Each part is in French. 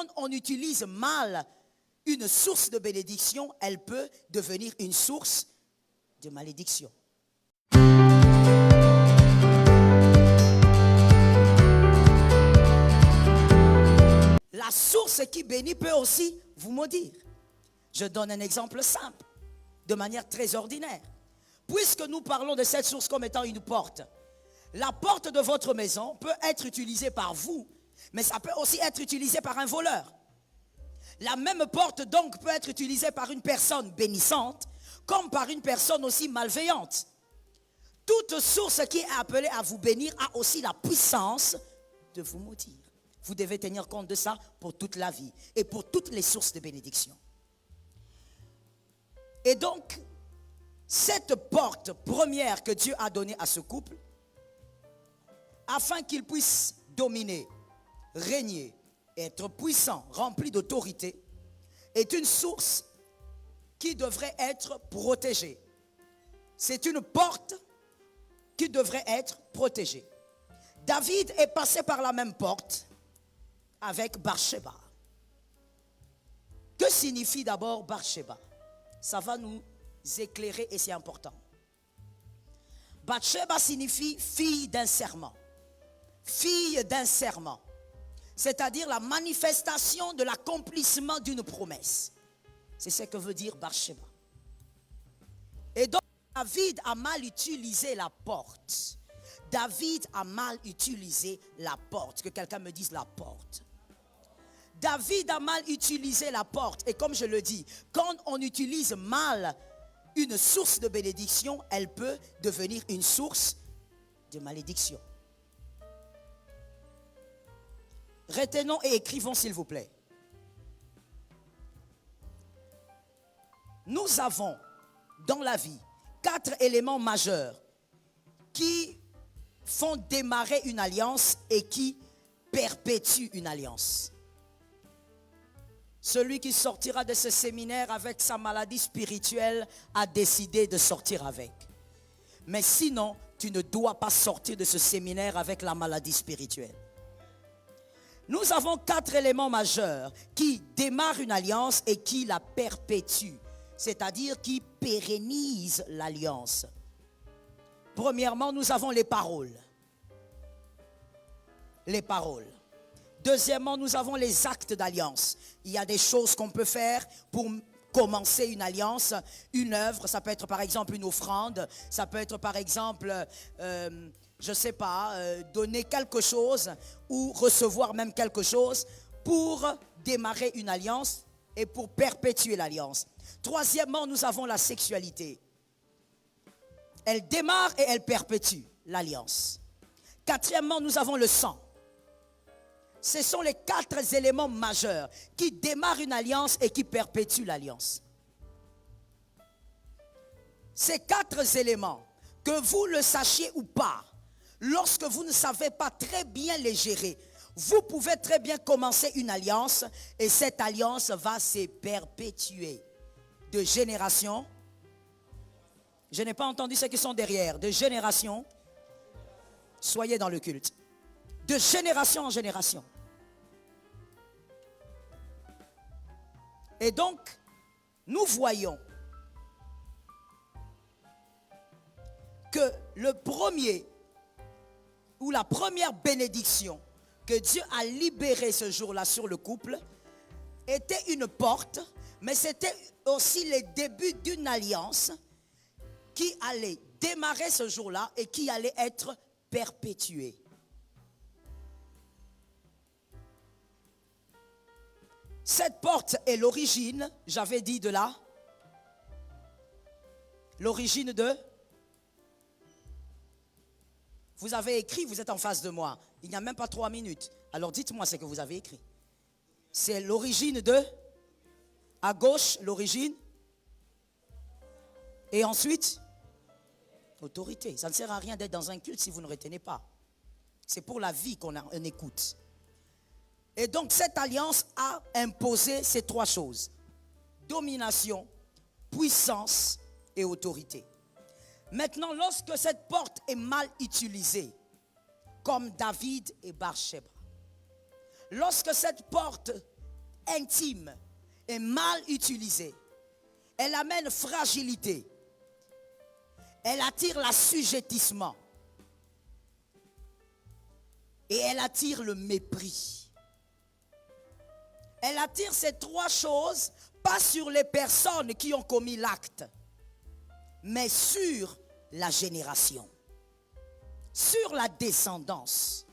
quand on utilise mal une source de bénédiction, elle peut devenir une source de malédiction. La source qui bénit peut aussi vous maudire. Je donne un exemple simple, de manière très ordinaire. Puisque nous parlons de cette source comme étant une porte, la porte de votre maison peut être utilisée par vous, mais ça peut aussi être utilisé par un voleur. La même porte donc peut être utilisée par une personne bénissante, comme par une personne aussi malveillante. Toute source qui est appelée à vous bénir a aussi la puissance de vous maudire. Vous devez tenir compte de ça pour toute la vie et pour toutes les sources de bénédiction. Et donc, cette porte première que Dieu a donnée à ce couple, afin qu'il puisse dominer, régner, être puissant, rempli d'autorité, est une source qui devrait être protégée. C'est une porte qui devrait être protégée. David est passé par la même porte avec Bathsheba. Que signifie d'abord Bathsheba? Ça va nous éclairer et c'est important. Bathsheba signifie fille d'un serment. Fille d'un serment. C'est-à-dire la manifestation de l'accomplissement d'une promesse. C'est ce que veut dire Bathsheba. Et donc David a mal utilisé la porte. David a mal utilisé la porte. Que quelqu'un me dise la porte. David a mal utilisé la porte. Et comme je le dis, quand on utilise mal une source de bénédiction, elle peut devenir une source de malédiction. Retenons et écrivons s'il vous plaît. Nous avons dans la vie 4 éléments majeurs qui font démarrer une alliance et qui perpétuent une alliance. Celui qui sortira de ce séminaire avec sa maladie spirituelle a décidé de sortir avec. Mais sinon, tu ne dois pas sortir de ce séminaire avec la maladie spirituelle. Nous avons 4 éléments majeurs qui démarrent une alliance et qui la perpétuent, c'est-à-dire qui pérennisent l'alliance. Premièrement, nous avons les paroles. Les paroles. Deuxièmement, nous avons les actes d'alliance. Il y a des choses qu'on peut faire pour commencer une alliance, une œuvre. Ça peut être par exemple une offrande. Ça peut être par exemple, je ne sais pas, donner quelque chose ou recevoir même quelque chose pour démarrer une alliance et pour perpétuer l'alliance. Troisièmement, nous avons la sexualité. Elle démarre et elle perpétue l'alliance. Quatrièmement, nous avons le sang. Ce sont les 4 éléments majeurs qui démarrent une alliance et qui perpétuent l'alliance. Ces 4 éléments, que vous le sachiez ou pas, lorsque vous ne savez pas très bien les gérer, vous pouvez très bien commencer une alliance et cette alliance va se perpétuer de génération. Je n'ai pas entendu ceux qui sont derrière. De génération. Soyez dans le culte. De génération en génération. Et donc, nous voyons que le premier ou la première bénédiction que Dieu a libérée ce jour-là sur le couple était une porte, mais c'était aussi le début d'une alliance qui allait démarrer ce jour-là et qui allait être perpétuée. Cette porte est l'origine, j'avais dit de là, l'origine de... Vous avez écrit, vous êtes en face de moi. Il n'y a même pas 3 minutes. Alors dites-moi ce que vous avez écrit. C'est l'origine de... À gauche, l'origine. Et ensuite, autorité. Ça ne sert à rien d'être dans un culte si vous ne retenez pas. C'est pour la vie qu'on écoute. Et donc cette alliance a imposé ces 3 choses. Domination, puissance et autorité. Maintenant, lorsque cette porte est mal utilisée, comme David et Bathsheba, lorsque cette porte intime est mal utilisée, elle amène fragilité. Elle attire l'assujettissement. Et elle attire le mépris. Elle attire ces trois choses, pas sur les personnes qui ont commis l'acte, mais sur la génération, sur la descendance.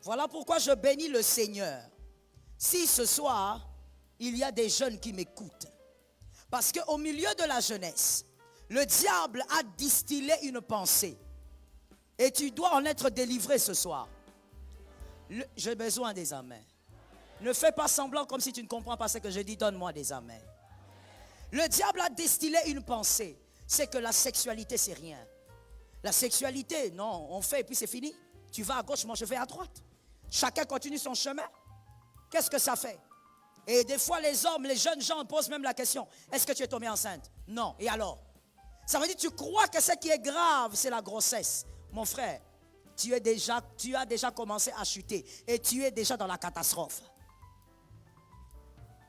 Voilà pourquoi je bénis le Seigneur. Si ce soir, il y a des jeunes qui m'écoutent, parce qu'au milieu de la jeunesse, le diable a distillé une pensée. Et tu dois en être délivré ce soir. J'ai besoin des amens. Ne fais pas semblant comme si tu ne comprends pas ce que je dis. Donne-moi des amens. Le diable a distillé une pensée. C'est que la sexualité, c'est rien. La sexualité, non, on fait et puis c'est fini. Tu vas à gauche, moi je vais à droite. Chacun continue son chemin. Qu'est-ce que ça fait? Et des fois, les hommes, les jeunes gens posent même la question. Est-ce que tu es tombée enceinte? Non. Et alors? Ça veut dire que tu crois que ce qui est grave, c'est la grossesse. Mon frère, tu as déjà commencé à chuter et tu es déjà dans la catastrophe.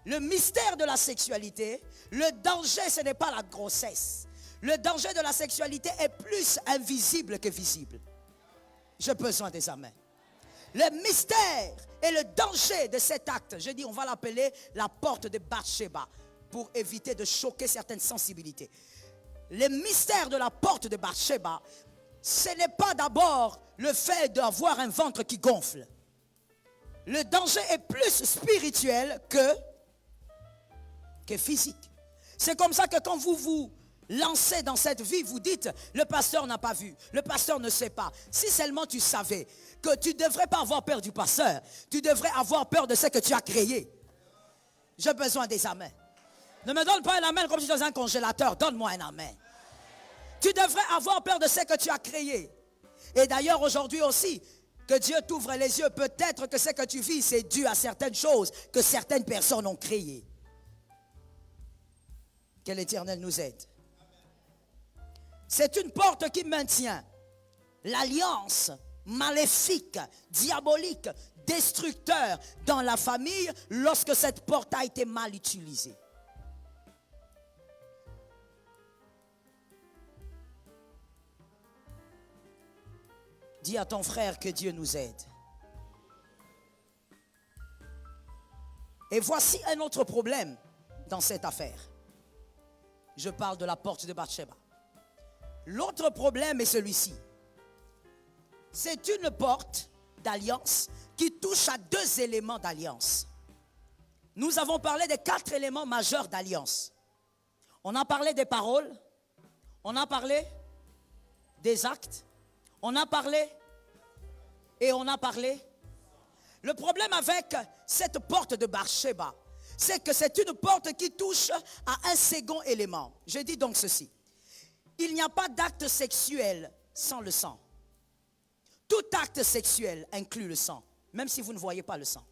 Le mystère de la sexualité, le danger, ce n'est pas la grossesse. Le danger de la sexualité est plus invisible que visible. J'ai besoin des amens. Le mystère et le danger de cet acte, je dis, on va l'appeler la porte de Bathsheba pour éviter de choquer certaines sensibilités. Le mystère de la porte de Bathsheba, ce n'est pas d'abord le fait d'avoir un ventre qui gonfle. Le danger est plus spirituel que physique. C'est comme ça que quand vous vous lancez dans cette vie, vous dites, le pasteur n'a pas vu, le pasteur ne sait pas. Si seulement tu savais que tu ne devrais pas avoir peur du pasteur, tu devrais avoir peur de ce que tu as créé. J'ai besoin des amens. Ne me donne pas un amen comme si tu étais dans un congélateur, donne-moi un amen. Tu devrais avoir peur de ce que tu as créé. Et d'ailleurs, aujourd'hui aussi, que Dieu t'ouvre les yeux. Peut-être que ce que tu vis, c'est dû à certaines choses que certaines personnes ont créées. Que l'Éternel nous aide. C'est une porte qui maintient l'alliance maléfique, diabolique, destructeur dans la famille lorsque cette porte a été mal utilisée. Dis à ton frère que Dieu nous aide. Et voici un autre problème dans cette affaire. Je parle de la porte de Bathsheba. L'autre problème est celui-ci. C'est une porte d'alliance qui touche à deux éléments d'alliance. Nous avons parlé des 4 éléments majeurs d'alliance. On a parlé des paroles, on a parlé des actes, on a parlé et on a parlé. Le problème avec cette porte de Bathsheba, c'est que c'est une porte qui touche à un second élément. Je dis donc ceci. Il n'y a pas d'acte sexuel sans le sang. Tout acte sexuel inclut le sang, même si vous ne voyez pas le sang.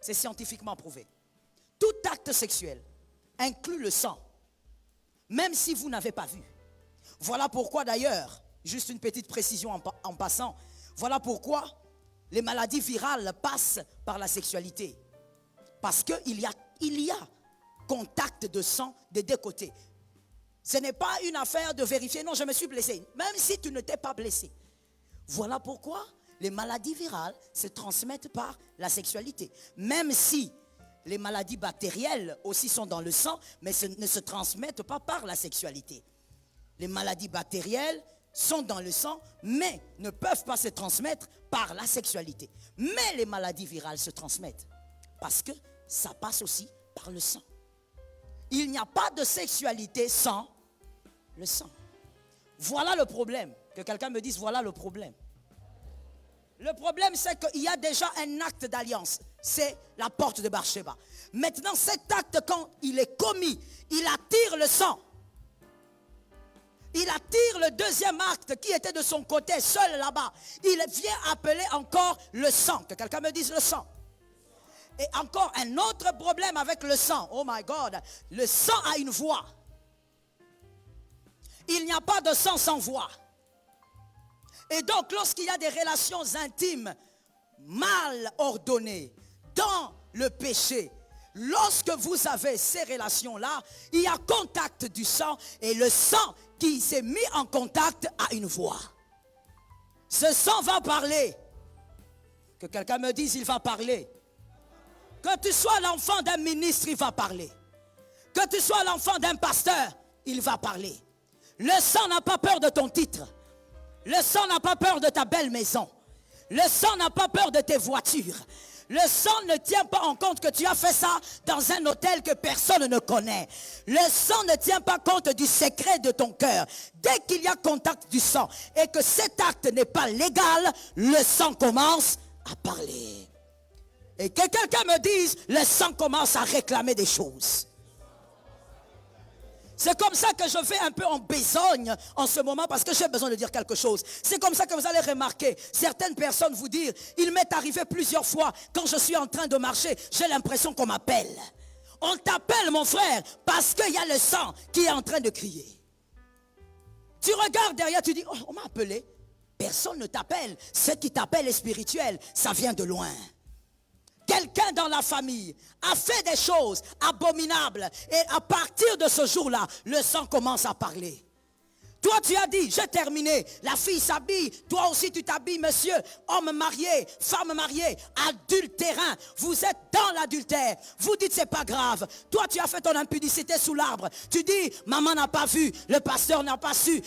C'est scientifiquement prouvé. Tout acte sexuel inclut le sang, même si vous n'avez pas vu. Voilà pourquoi d'ailleurs, juste une petite précision en passant, voilà pourquoi les maladies virales passent par la sexualité. Parce qu'il y a contact de sang des deux côtés. Ce n'est pas une affaire de vérifier, non, je me suis blessé, même si tu ne t'es pas blessé. Voilà pourquoi les maladies virales se transmettent par la sexualité. Même si les maladies bactérielles aussi sont dans le sang, mais ne se transmettent pas par la sexualité. Les maladies bactérielles sont dans le sang, mais ne peuvent pas se transmettre par la sexualité. Mais les maladies virales se transmettent parce que ça passe aussi par le sang. Il n'y a pas de sexualité sans le sang. Voilà le problème. Que quelqu'un me dise, voilà le problème. Le problème, c'est qu'il y a déjà un acte d'alliance. C'est la porte de Bathsheba. Maintenant, cet acte, quand il est commis, il attire le sang. Il attire le deuxième acte qui était de son côté, seul là-bas. Il vient appeler encore le sang. Que quelqu'un me dise le sang. Et encore un autre problème avec le sang. Oh my God. Le sang a une voix. Il n'y a pas de sang sans voix. Et donc, lorsqu'il y a des relations intimes, mal ordonné, dans le péché, lorsque vous avez ces relations-là, il y a contact du sang et le sang qui s'est mis en contact a une voix. Ce sang va parler. Que quelqu'un me dise, il va parler. Que tu sois l'enfant d'un ministre, il va parler. Que tu sois l'enfant d'un pasteur, il va parler. Le sang n'a pas peur de ton titre. Le sang n'a pas peur de ta belle maison. Le sang n'a pas peur de tes voitures. Le sang ne tient pas en compte que tu as fait ça dans un hôtel que personne ne connaît. Le sang ne tient pas compte du secret de ton cœur. Dès qu'il y a contact du sang et que cet acte n'est pas légal, le sang commence à parler. Et que quelqu'un me dise, le sang commence à réclamer des choses. C'est comme ça que je vais un peu en besogne en ce moment parce que j'ai besoin de dire quelque chose. C'est comme ça que vous allez remarquer certaines personnes vous dire, il m'est arrivé plusieurs fois quand je suis en train de marcher, j'ai l'impression qu'on m'appelle. On t'appelle mon frère parce qu'il y a le sang qui est en train de crier. Tu regardes derrière, tu dis, oh, on m'a appelé. Personne ne t'appelle. Ce qui t'appelle est spirituel, ça vient de loin. Quelqu'un dans la famille a fait des choses abominables et à partir de ce jour-là, le sang commence à parler. Toi, tu as dit, j'ai terminé. La fille s'habille. Toi aussi, tu t'habilles, monsieur. Homme marié, femme mariée, adultérin. Vous êtes dans l'adultère. Vous dites, c'est pas grave. Toi, tu as fait ton impudicité sous l'arbre. Tu dis, maman n'a pas vu. Le pasteur n'a pas su.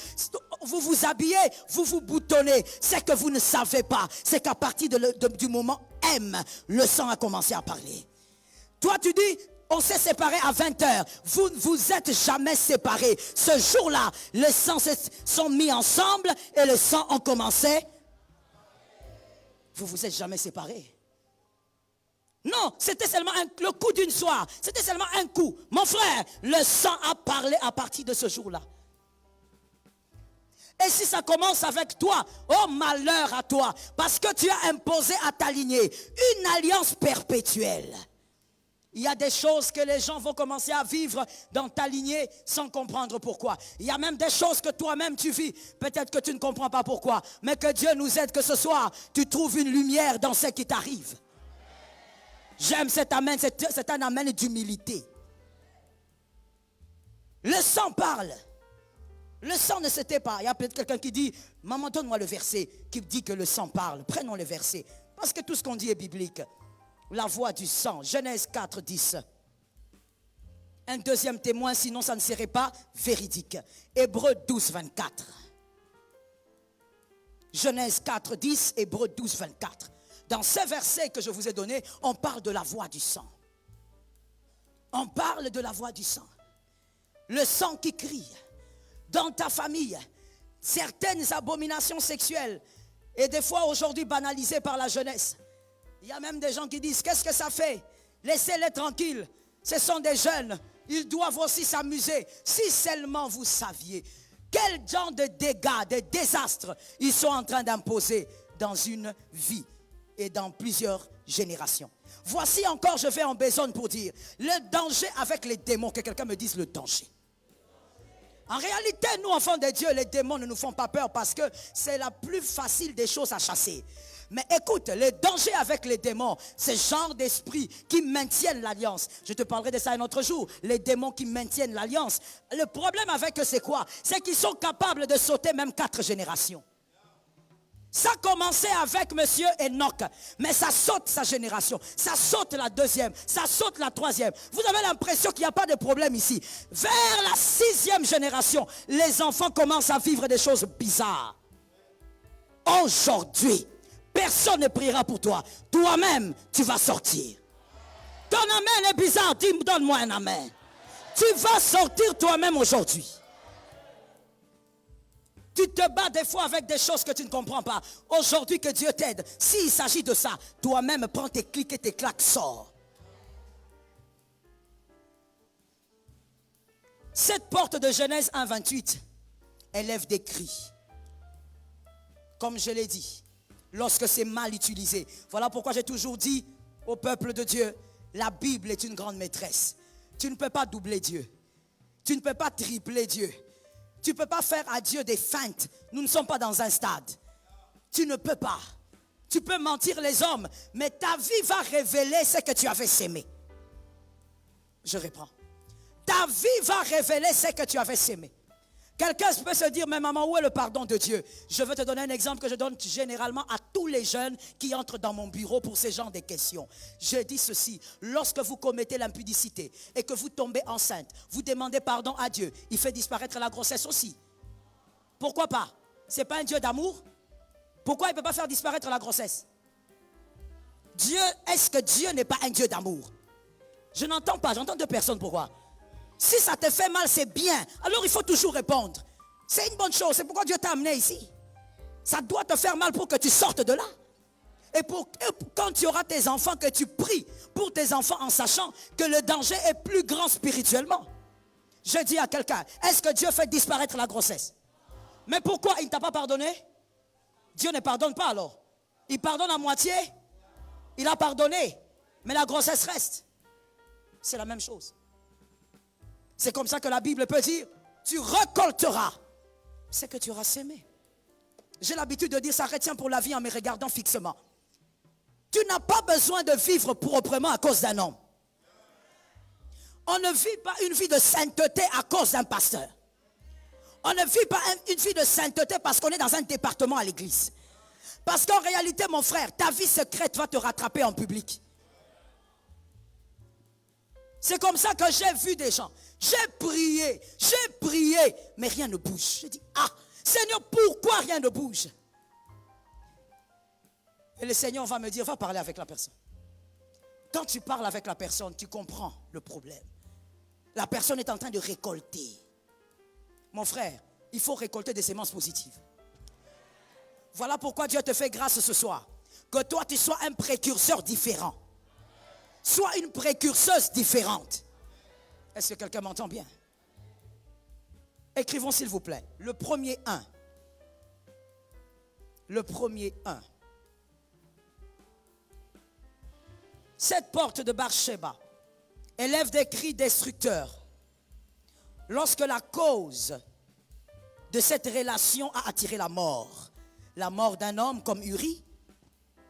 Vous vous habillez, vous vous boutonnez. C'est que vous ne savez pas. C'est qu'à partir du moment M, le sang a commencé à parler. Toi, tu dis, on s'est séparés à 20h. Vous ne vous êtes jamais séparés. Ce jour-là, les sangs se sont mis ensemble et le sang a commencé. Vous vous êtes jamais séparés. Non, c'était seulement le coup d'une soirée. C'était seulement un coup. Mon frère, le sang a parlé à partir de ce jour-là. Et si ça commence avec toi, oh malheur à toi, parce que tu as imposé à ta lignée une alliance perpétuelle. Il y a des choses que les gens vont commencer à vivre dans ta lignée sans comprendre pourquoi. Il y a même des choses que toi-même tu vis. Peut-être que tu ne comprends pas pourquoi. Mais que Dieu nous aide que ce soir, tu trouves une lumière dans ce qui t'arrive. J'aime cet amen, c'est un amen d'humilité. Le sang parle. Le sang ne se tait pas. Il y a peut-être quelqu'un qui dit, maman, donne-moi le verset qui dit que le sang parle. Prenons le verset. Parce que tout ce qu'on dit est biblique. La voix du sang, Genèse 4, 10. Un deuxième témoin, sinon ça ne serait pas véridique. Hébreux 12, 24. Genèse 4, 10, Hébreux 12, 24. Dans ce verset que je vous ai donné, on parle de la voix du sang. On parle de la voix du sang. Le sang qui crie. Dans ta famille, certaines abominations sexuelles, et des fois aujourd'hui banalisées par la jeunesse. Il y a même des gens qui disent, qu'est-ce que ça fait? Laissez-les tranquilles. Ce sont des jeunes. Ils doivent aussi s'amuser. Si seulement vous saviez quel genre de dégâts, de désastres ils sont en train d'imposer dans une vie et dans plusieurs générations. Voici encore, je vais en besogne pour dire, le danger avec les démons. Que quelqu'un me dise le danger. En réalité, nous, enfants de Dieu, les démons ne nous font pas peur parce que c'est la plus facile des choses à chasser. Mais écoute, le danger avec les démons, c'est ce genre d'esprit qui maintiennent l'alliance. Je te parlerai de ça un autre jour. Les démons qui maintiennent l'alliance. Le problème avec eux, c'est quoi? C'est qu'ils sont capables de sauter même 4 générations. Ça a commencé avec monsieur Enoch, mais ça saute sa génération, ça saute la deuxième, ça saute la troisième. Vous avez l'impression qu'il n'y a pas de problème ici. Vers la 6e génération, les enfants commencent à vivre des choses bizarres. Aujourd'hui, personne ne priera pour toi. Toi-même, tu vas sortir. Ton amen est bizarre, donne-moi un amen. Tu vas sortir toi-même aujourd'hui. Tu te bats des fois avec des choses que tu ne comprends pas. Aujourd'hui, que Dieu t'aide. S'il s'agit de ça, toi-même, prends tes clics et tes claques, sors. Cette porte de Genèse 1, 28 élève des cris. Comme je l'ai dit, lorsque c'est mal utilisé. Voilà pourquoi j'ai toujours dit au peuple de Dieu, la Bible est une grande maîtresse. Tu ne peux pas doubler Dieu. Tu ne peux pas tripler Dieu. Tu ne peux pas faire à Dieu des feintes. Nous ne sommes pas dans un stade. Tu ne peux pas. Tu peux mentir les hommes, mais ta vie va révéler ce que tu avais sémé. Je reprends. Ta vie va révéler ce que tu avais sémé. Quelqu'un peut se dire, mais maman, où est le pardon de Dieu? Je veux te donner un exemple que je donne généralement à tous les jeunes qui entrent dans mon bureau pour ce genre de questions. Je dis ceci, lorsque vous commettez l'impudicité et que vous tombez enceinte, vous demandez pardon à Dieu. Il fait disparaître la grossesse aussi. Pourquoi pas? Ce n'est pas un Dieu d'amour? Pourquoi il ne peut pas faire disparaître la grossesse? Dieu, est-ce que Dieu n'est pas un Dieu d'amour? Je n'entends pas, j'entends deux personnes. Pourquoi? Si ça te fait mal, c'est bien. Alors il faut toujours répondre. C'est une bonne chose. C'est pourquoi Dieu t'a amené ici. Ça doit te faire mal pour que tu sortes de là. Et quand tu auras tes enfants, que tu pries pour tes enfants en sachant que le danger est plus grand spirituellement. Je dis à quelqu'un, est-ce que Dieu fait disparaître la grossesse? Mais pourquoi il ne t'a pas pardonné? Dieu ne pardonne pas alors. Il pardonne à moitié. Il a pardonné. Mais la grossesse reste. C'est la même chose. C'est comme ça que la Bible peut dire, tu récolteras ce que tu auras sémé. J'ai l'habitude de dire ça, retiens pour la vie en me regardant fixement. Tu n'as pas besoin de vivre proprement à cause d'un homme. On ne vit pas une vie de sainteté à cause d'un pasteur. On ne vit pas une vie de sainteté parce qu'on est dans un département à l'église. Parce qu'en réalité, mon frère, ta vie secrète va te rattraper en public. C'est comme ça que j'ai vu des gens. J'ai prié, mais rien ne bouge. Je dis, ah, Seigneur, pourquoi rien ne bouge? Et le Seigneur va me dire, va parler avec la personne. Quand tu parles avec la personne, tu comprends le problème. La personne est en train de récolter. Mon frère, il faut récolter des semences positives. Voilà pourquoi Dieu te fait grâce ce soir. Que toi, tu sois un précurseur différent. Sois une précurseuse différente. Est-ce que quelqu'un m'entend bien? Écrivons s'il vous plaît. Le premier 1. Le premier 1. Cette porte de Bar-Sheba élève des cris destructeurs lorsque la cause de cette relation a attiré la mort. La mort d'un homme comme Uri.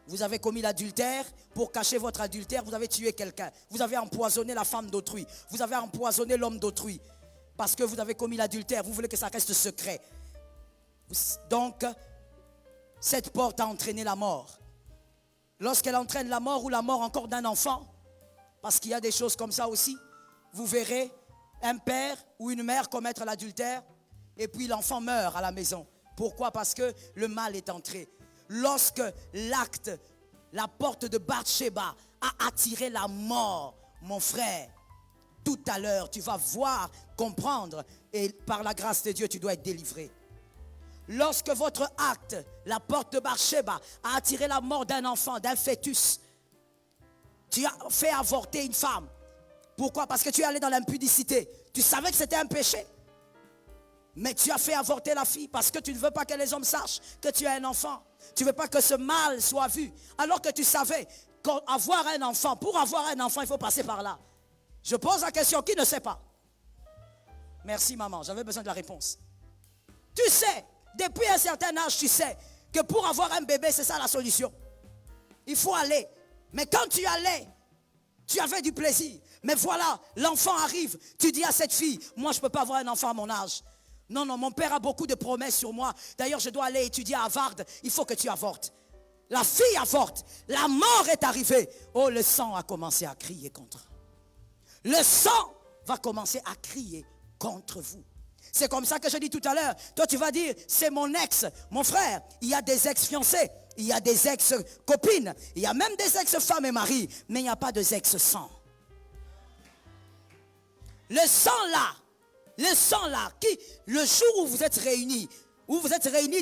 Vous avez commis l'adultère, pour cacher votre adultère, vous avez tué quelqu'un. Vous avez empoisonné la femme d'autrui. Vous avez empoisonné l'homme d'autrui. Parce que vous avez commis l'adultère, vous voulez que ça reste secret. Donc, cette porte a entraîné la mort. Lorsqu'elle entraîne la mort ou la mort encore d'un enfant, parce qu'il y a des choses comme ça aussi, vous verrez un père ou une mère commettre l'adultère et puis l'enfant meurt à la maison. Pourquoi? Parce que le mal est entré. Lorsque l'acte, la porte de Bar-Sheba a attiré la mort, mon frère, tout à l'heure, tu vas voir, comprendre, et par la grâce de Dieu, tu dois être délivré. Lorsque votre acte, la porte de Bar-Sheba, a attiré la mort d'un enfant, d'un fœtus, tu as fait avorter une femme. Pourquoi? Parce que tu es allé dans l'impudicité. Tu savais que c'était un péché. Mais tu as fait avorter la fille parce que tu ne veux pas que les hommes sachent que tu as un enfant. Tu ne veux pas que ce mal soit vu. Alors que tu savais qu'avoir un enfant, pour avoir un enfant, il faut passer par là. Je pose la question, qui ne sait pas? Merci maman, j'avais besoin de la réponse. Tu sais, depuis un certain âge, tu sais que pour avoir un bébé, c'est ça la solution. Il faut aller. Mais quand tu allais, tu avais du plaisir. Mais voilà, l'enfant arrive. Tu dis à cette fille, moi je ne peux pas avoir un enfant à mon âge. Non, non, mon père a beaucoup de promesses sur moi. D'ailleurs, je dois aller étudier à Harvard. Il faut que tu avortes. La fille avorte. La mort est arrivée. Oh, le sang a commencé à crier contre. Le sang va commencer à crier contre vous. C'est comme ça que je dis tout à l'heure. Toi, tu vas dire, c'est mon ex. Mon frère, il y a des ex-fiancés. Il y a des ex-copines. Il y a même des ex-femmes et maris. Mais il n'y a pas de ex-sang. Le sang là, le jour où vous êtes réunis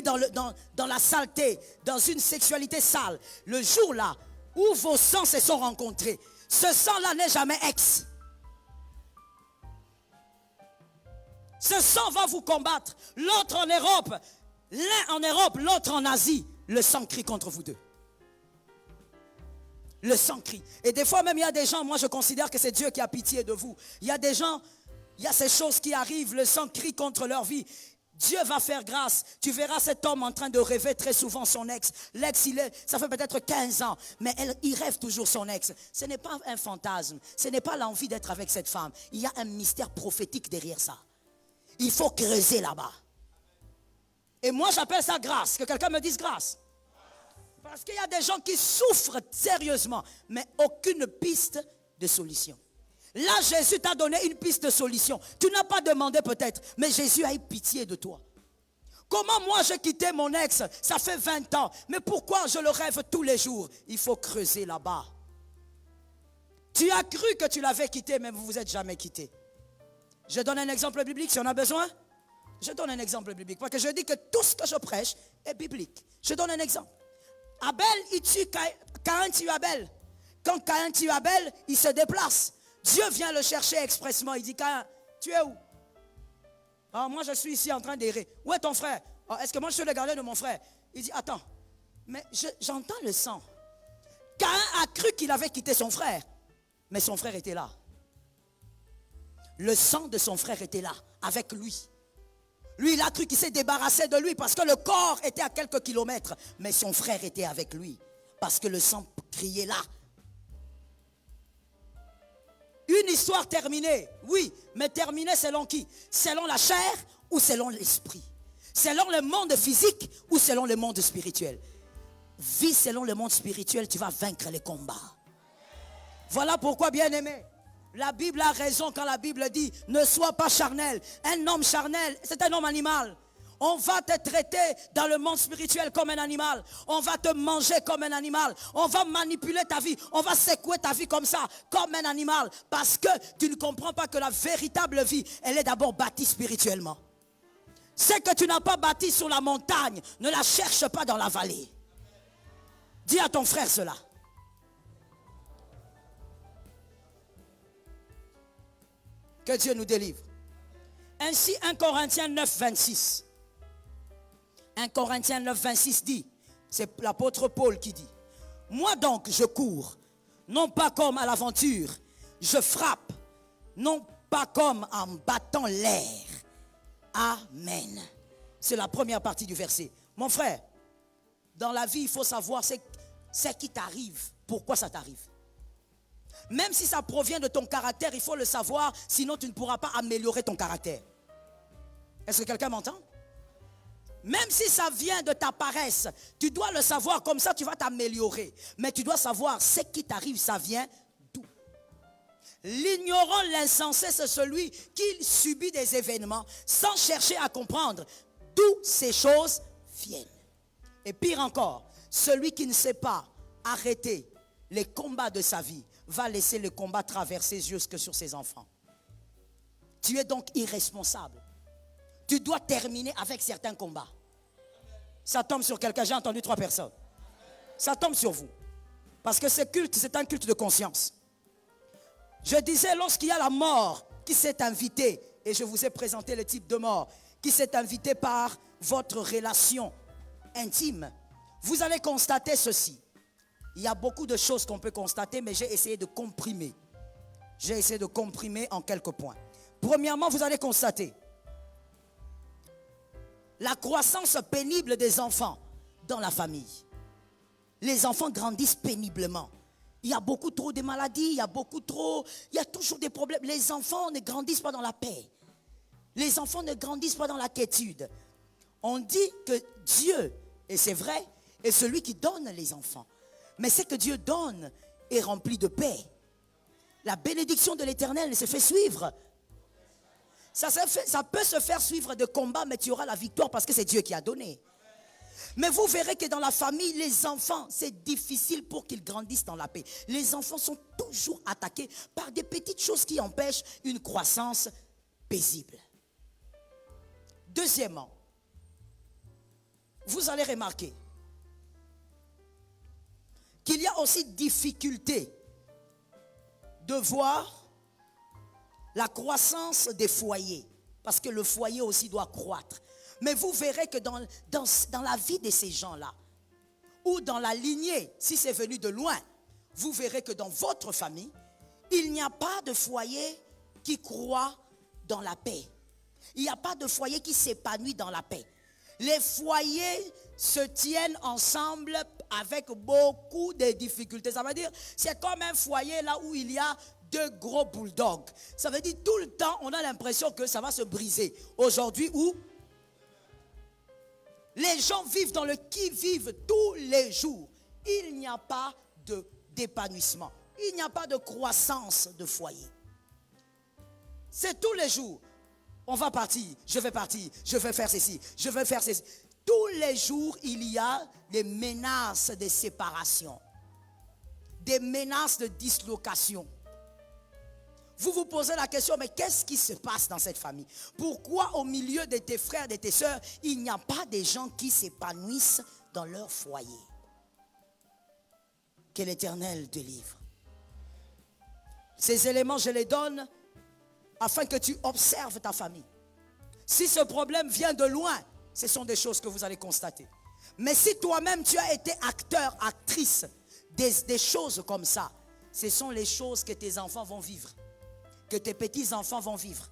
dans la saleté, dans une sexualité sale, le jour là où vos sangs se sont rencontrés, ce sang là n'est jamais ex. Ce sang va vous combattre. L'autre en Europe, l'un en Europe, l'autre en Asie. Le sang crie contre vous deux. Le sang crie. Et des fois même il y a des gens, moi je considère que c'est Dieu qui a pitié de vous. Il y a des gens, il y a ces choses qui arrivent, le sang crie contre leur vie. Dieu va faire grâce. Tu verras cet homme en train de rêver très souvent son ex. L'ex, ça fait peut-être 15 ans, mais il rêve toujours son ex. Ce n'est pas un fantasme. Ce n'est pas l'envie d'être avec cette femme. Il y a un mystère prophétique derrière ça. Il faut creuser là-bas. Et moi, j'appelle ça grâce. Que quelqu'un me dise grâce. Parce qu'il y a des gens qui souffrent sérieusement, mais aucune piste de solution. Là, Jésus t'a donné une piste de solution. Tu n'as pas demandé peut-être, mais Jésus a eu pitié de toi. Comment moi j'ai quitté mon ex? Ça fait 20 ans. Mais pourquoi je le rêve tous les jours? Il faut creuser là-bas. Tu as cru que tu l'avais quitté, mais vous ne vous êtes jamais quitté. Je donne un exemple biblique si on a besoin. Je donne un exemple biblique. Parce que je dis que tout ce que je prêche est biblique. Je donne un exemple. Abel, il tue Caïn tue Abel. Quand Caïn tue Abel, il se déplace. Dieu vient le chercher expressement. Il dit, Caïn, tu es où? Ah, moi je suis ici en train d'errer. Où est ton frère? Ah, est-ce que moi je suis le gardien de mon frère? Il dit, attends, mais j'entends le sang. Caïn a cru qu'il avait quitté son frère. Mais son frère était là. Le sang de son frère était là, avec lui. Lui, il a cru qu'il s'est débarrassé de lui parce que le corps était à quelques kilomètres. Mais son frère était avec lui parce que le sang criait là. Une histoire terminée, oui, mais terminée selon qui? Selon la chair ou selon l'esprit? Selon le monde physique ou selon le monde spirituel? Vis selon le monde spirituel, tu vas vaincre les combats. Voilà pourquoi, bien-aimé, la Bible a raison quand la Bible dit « Ne sois pas charnel ». Un homme charnel, c'est un homme animal. On va te traiter dans le monde spirituel comme un animal. On va te manger comme un animal. On va manipuler ta vie. On va secouer ta vie comme ça, comme un animal. Parce que tu ne comprends pas que la véritable vie, elle est d'abord bâtie spirituellement. Ce que tu n'as pas bâti sur la montagne, ne la cherche pas dans la vallée. Dis à ton frère cela. Que Dieu nous délivre. Ainsi, 1 Corinthiens 9, 26. 1 Corinthiens 9, 26 dit, c'est l'apôtre Paul qui dit, « Moi donc, je cours, non pas comme à l'aventure, je frappe, non pas comme en battant l'air. » Amen. C'est la première partie du verset. Mon frère, dans la vie, il faut savoir ce qui t'arrive, pourquoi ça t'arrive. Même si ça provient de ton caractère, il faut le savoir, sinon tu ne pourras pas améliorer ton caractère. Est-ce que quelqu'un m'entend? Même si ça vient de ta paresse, tu dois le savoir, comme ça tu vas t'améliorer. Mais tu dois savoir ce qui t'arrive, ça vient d'où. L'ignorant, l'insensé, c'est celui qui subit des événements sans chercher à comprendre d'où ces choses viennent. Et pire encore, celui qui ne sait pas arrêter les combats de sa vie va laisser le combat traverser jusque sur ses enfants. Tu es donc irresponsable. Tu dois terminer avec certains combats. Ça tombe sur quelqu'un, j'ai entendu 3 personnes. Ça tombe sur vous. Parce que ce culte, c'est un culte de conscience. Je disais, lorsqu'il y a la mort qui s'est invitée, et je vous ai présenté le type de mort, qui s'est invitée par votre relation intime, vous allez constater ceci. Il y a beaucoup de choses qu'on peut constater, mais j'ai essayé de comprimer. J'ai essayé de comprimer en quelques points. Premièrement, vous allez constater la croissance pénible des enfants dans la famille. Les enfants grandissent péniblement. Il y a beaucoup trop de maladies, il y a toujours des problèmes. Les enfants ne grandissent pas dans la paix. Les enfants ne grandissent pas dans la quiétude. On dit que Dieu, et c'est vrai, est celui qui donne les enfants. Mais ce que Dieu donne est rempli de paix. La bénédiction de l'Éternel se fait suivre. Ça peut se faire suivre de combats, mais tu auras la victoire parce que c'est Dieu qui a donné. Mais vous verrez que dans la famille, les enfants, c'est difficile pour qu'ils grandissent dans la paix. Les enfants sont toujours attaqués par des petites choses qui empêchent une croissance paisible. Deuxièmement, vous allez remarquer qu'il y a aussi difficulté de voir la croissance des foyers, parce que le foyer aussi doit croître. Mais vous verrez que dans la vie de ces gens-là, ou dans la lignée, si c'est venu de loin, vous verrez que dans votre famille, il n'y a pas de foyer qui croit dans la paix. Il n'y a pas de foyer qui s'épanouit dans la paix. Les foyers se tiennent ensemble avec beaucoup de difficultés. Ça veut dire, c'est comme un foyer là où il y a deux gros bulldogs. Ça veut dire tout le temps, on a l'impression que ça va se briser. Aujourd'hui, où les gens vivent dans le qui-vive tous les jours. Il n'y a pas d'épanouissement. Il n'y a pas de croissance de foyer. C'est tous les jours. On va partir, je vais faire ceci, je vais faire ceci. Tous les jours, il y a des menaces de séparation, des menaces de dislocation. Vous vous posez la question, mais qu'est-ce qui se passe dans cette famille? Pourquoi au milieu de tes frères, de tes sœurs, il n'y a pas des gens qui s'épanouissent dans leur foyer? Que l'Éternel te livre. Ces éléments, je les donne afin que tu observes ta famille. Si ce problème vient de loin, ce sont des choses que vous allez constater. Mais si toi-même tu as été acteur, actrice des choses comme ça, ce sont les choses que tes enfants vont vivre, que tes petits-enfants vont vivre.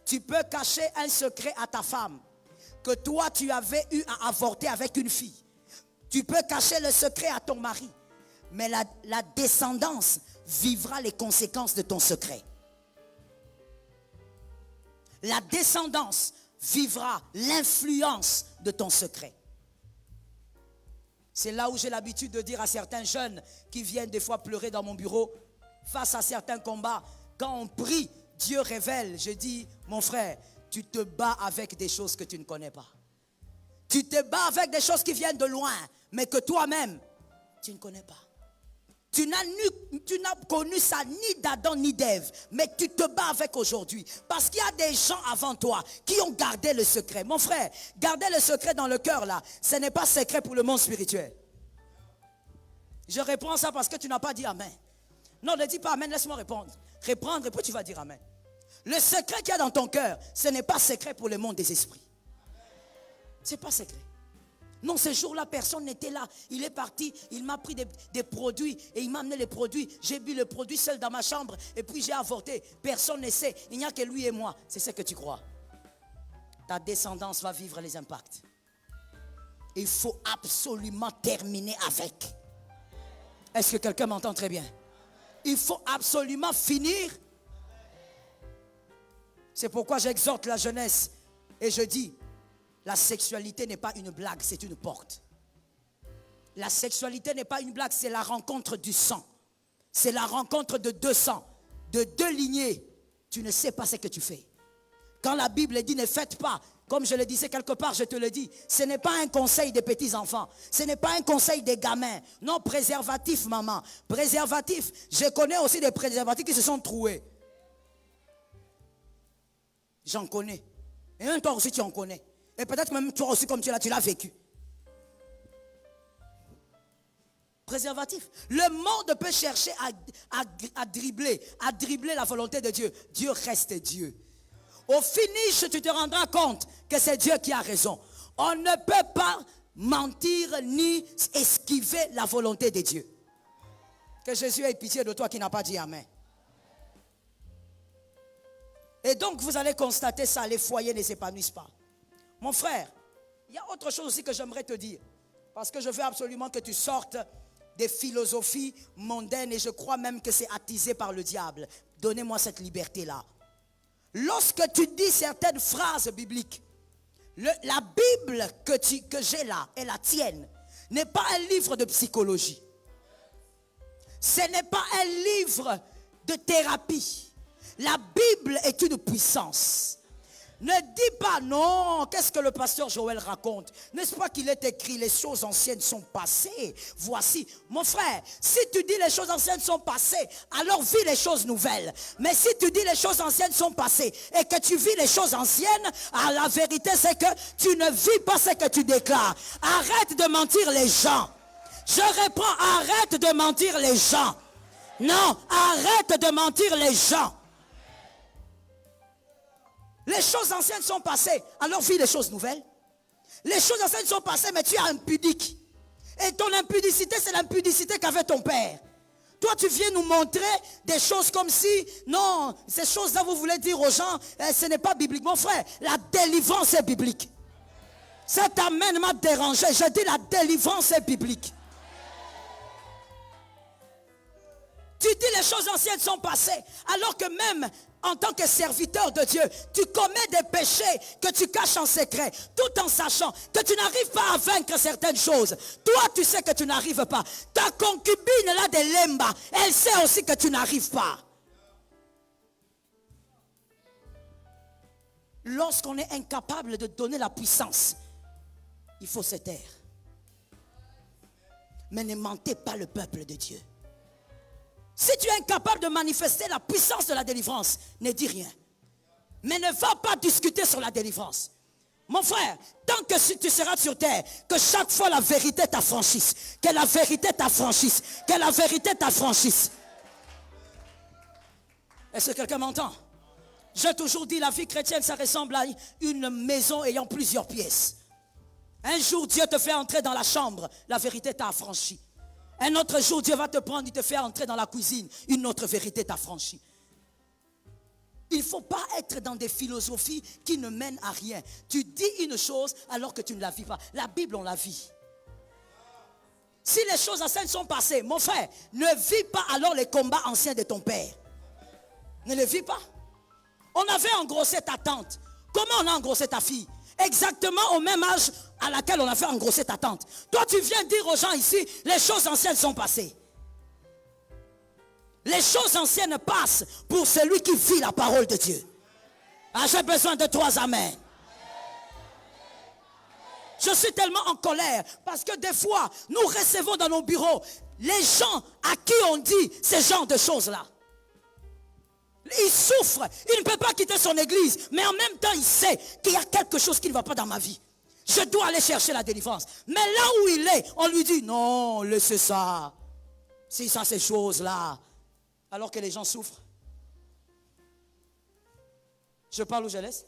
Tu peux cacher un secret à ta femme, que toi tu avais eu à avorter avec une fille. Tu peux cacher le secret à ton mari, mais la descendance vivra les conséquences de ton secret. La descendance vivra l'influence de ton secret. C'est là où j'ai l'habitude de dire à certains jeunes qui viennent des fois pleurer dans mon bureau, face à certains combats, quand on prie, Dieu révèle. Je dis, mon frère, tu te bats avec des choses que tu ne connais pas. Tu te bats avec des choses qui viennent de loin, mais que toi-même, tu ne connais pas. Tu n'as connu ça ni d'Adam ni d'Ève, mais tu te bats avec aujourd'hui. Parce qu'il y a des gens avant toi qui ont gardé le secret. Mon frère, garder le secret dans le cœur là, ce n'est pas secret pour le monde spirituel. Je réponds ça parce que tu n'as pas dit amen. Non, ne dis pas amen, laisse-moi répondre. Répondre et puis tu vas dire amen. Le secret qu'il y a dans ton cœur, ce n'est pas secret pour le monde des esprits. Ce n'est pas secret. Non, ce jour-là, personne n'était là. Il est parti, il m'a pris des produits et il m'a amené les produits. J'ai bu le produit seul dans ma chambre et puis j'ai avorté. Personne ne sait. Il n'y a que lui et moi. C'est ce que tu crois. Ta descendance va vivre les impacts. Il faut absolument terminer avec. Est-ce que quelqu'un m'entend très bien? Il faut absolument finir. C'est pourquoi j'exhorte la jeunesse et je dis, la sexualité n'est pas une blague, c'est une porte. La sexualité n'est pas une blague, c'est la rencontre du sang. C'est la rencontre de deux sangs, de deux lignées. Tu ne sais pas ce que tu fais. Quand la Bible dit ne faites pas, comme je le disais quelque part, je te le dis, ce n'est pas un conseil des petits-enfants. Ce n'est pas un conseil des gamins. Non, préservatif, maman. Préservatif. Je connais aussi des préservatifs qui se sont troués. J'en connais. Et même toi aussi, tu en connais. Et peut-être même toi aussi, comme tu l'as vécu. Préservatif. Le monde peut chercher à dribbler la volonté de Dieu. Dieu reste Dieu. Au finish, tu te rendras compte que c'est Dieu qui a raison. On ne peut pas mentir ni esquiver la volonté de Dieu. Que Jésus ait pitié de toi qui n'a pas dit amen. Et donc vous allez constater ça, les foyers ne s'épanouissent pas. Mon frère, il y a autre chose aussi que j'aimerais te dire. Parce que je veux absolument que tu sortes des philosophies mondaines et je crois même que c'est attisé par le diable. Donnez-moi cette liberté-là. Lorsque tu dis certaines phrases bibliques, la Bible que j'ai là et la tienne n'est pas un livre de psychologie. Ce n'est pas un livre de thérapie. La Bible est une puissance. Ne dis pas non, qu'est-ce que le pasteur Joël raconte? N'est-ce pas qu'il est écrit, les choses anciennes sont passées? Voici, mon frère, si tu dis les choses anciennes sont passées, alors vis les choses nouvelles. Mais si tu dis les choses anciennes sont passées et que tu vis les choses anciennes, la vérité c'est que tu ne vis pas ce que tu déclares. Arrête de mentir les gens. Je reprends, arrête de mentir les gens. Non, arrête de mentir les gens. Les choses anciennes sont passées, alors vis les choses nouvelles. Les choses anciennes sont passées, mais tu es impudique. Et ton impudicité, c'est l'impudicité qu'avait ton père. Toi, tu viens nous montrer des choses comme si, non, ces choses-là, vous voulez dire aux gens, ce n'est pas biblique. Mon frère, la délivrance est biblique. Cet amen m'a dérangé. Je dis la délivrance est biblique. Tu dis les choses anciennes sont passées, alors que même en tant que serviteur de Dieu, tu commets des péchés que tu caches en secret, tout en sachant que tu n'arrives pas à vaincre certaines choses. Toi, tu sais que tu n'arrives pas. Ta concubine là de Lemba, elle sait aussi que tu n'arrives pas. Lorsqu'on est incapable de donner la puissance, il faut se taire. Mais ne mentez pas le peuple de Dieu. Si tu es incapable de manifester la puissance de la délivrance, ne dis rien. Mais ne va pas discuter sur la délivrance. Mon frère, tant que tu seras sur terre, que chaque fois la vérité t'affranchisse, que la vérité t'affranchisse, que la vérité t'affranchisse. Est-ce que quelqu'un m'entend? J'ai toujours dit, la vie chrétienne, ça ressemble à une maison ayant plusieurs pièces. Un jour, Dieu te fait entrer dans la chambre, la vérité t'a affranchi. Un autre jour, Dieu va te prendre, il te fait entrer dans la cuisine. Une autre vérité t'a franchi. Il ne faut pas être dans des philosophies qui ne mènent à rien. Tu dis une chose alors que tu ne la vis pas. La Bible, on la vit. Si les choses anciennes sont passées, mon frère, ne vis pas alors les combats anciens de ton père. Ne les vis pas. On avait engrossé ta tante. Comment on a engrossé ta fille? Exactement au même âge à laquelle on a fait engrosser ta tante. Toi, tu viens dire aux gens ici, les choses anciennes sont passées. Les choses anciennes passent pour celui qui vit la parole de Dieu. Ah, j'ai besoin de 3 amens. Je suis tellement en colère parce que des fois, nous recevons dans nos bureaux les gens à qui on dit ce genre de choses-là. Il souffre, il ne peut pas quitter son église, mais en même temps il sait qu'il y a quelque chose qui ne va pas dans ma vie. Je dois aller chercher la délivrance. Mais là où il est, on lui dit non, laissez ça. Si ça, ces choses-là. Alors que les gens souffrent. Je parle ou je laisse?